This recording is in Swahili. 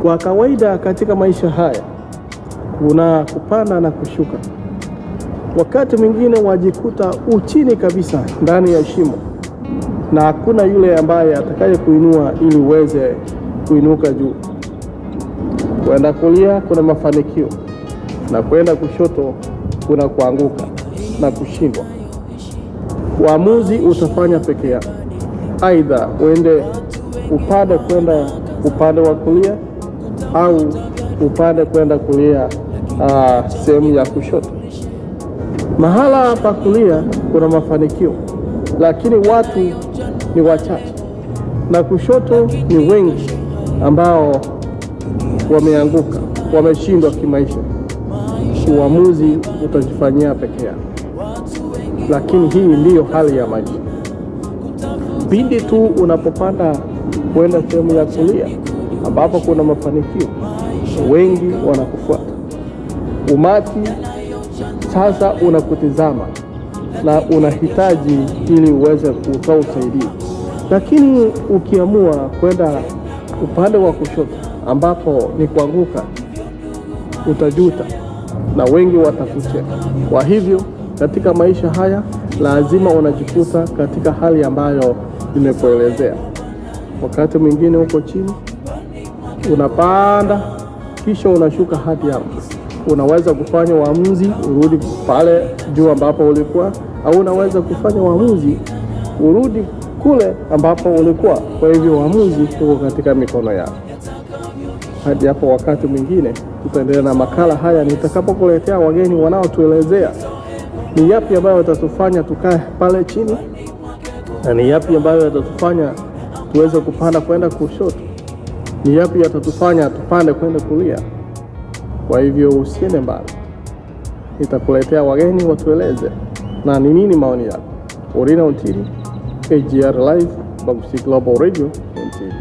Kwa kawaida katika maisha haya kuna kupanda na kushuka. Wakati mwingine wajikuta uchini kabisa ndani ya shimo, na hakuna yule ambaye atakaye kuinua ili uweze kuinuka juu. Kwenda kulia kuna mafanikio, na kwenda kushoto kuna kuanguka na kushindwa. Uamuzi utafanya peke yako, aidha uende upande kwenda upande wa kulia au upande kwenda kulia sehemu ya kushoto. Mahala pa kulia kuna mafanikio, lakini watu ni wachache, na kushoto ni wengi ambao wameanguka, wameshindwa kimaisha. Uamuzi utajifanyia peke yako, lakini hii ndiyo hali ya maisha. Pindi tu unapopanda kwenda sehemu ya kulia ambapo kuna mafanikio, wengi wanakufuata. Umati sasa unakutizama na unahitaji ili uweze kutoa usaidizi. Lakini ukiamua kwenda upande wa kushoto ambapo ni kuanguka, utajuta na wengi watakucheka. Kwa hivyo katika maisha haya lazima unajikuta katika hali ambayo nimekuelezea. Wakati mwingine uko chini, unapanda kisha unashuka hadi hapo. Unaweza kufanya uamuzi urudi pale juu ambapo ulikuwa, au unaweza kufanya uamuzi urudi kule ambapo ulikuwa. Kwa hivyo uamuzi uko katika mikono yako. Hadi hapo wakati mwingine tutaendelea na makala haya nitakapokuletea wageni wanaotuelezea ni yapi ambayo watatufanya tukae pale chini, na ni yapi ambayo yatatufanya tuweze kupanda kwenda kushoto, ni yapi yatatufanya tupande kwenda kulia. Kwa hivyo usiende mbali, nitakuletea wageni watueleze na ni nini maoni yako. Orina Ontiri, AGR Live, Bagusi Global Radio Ontiri.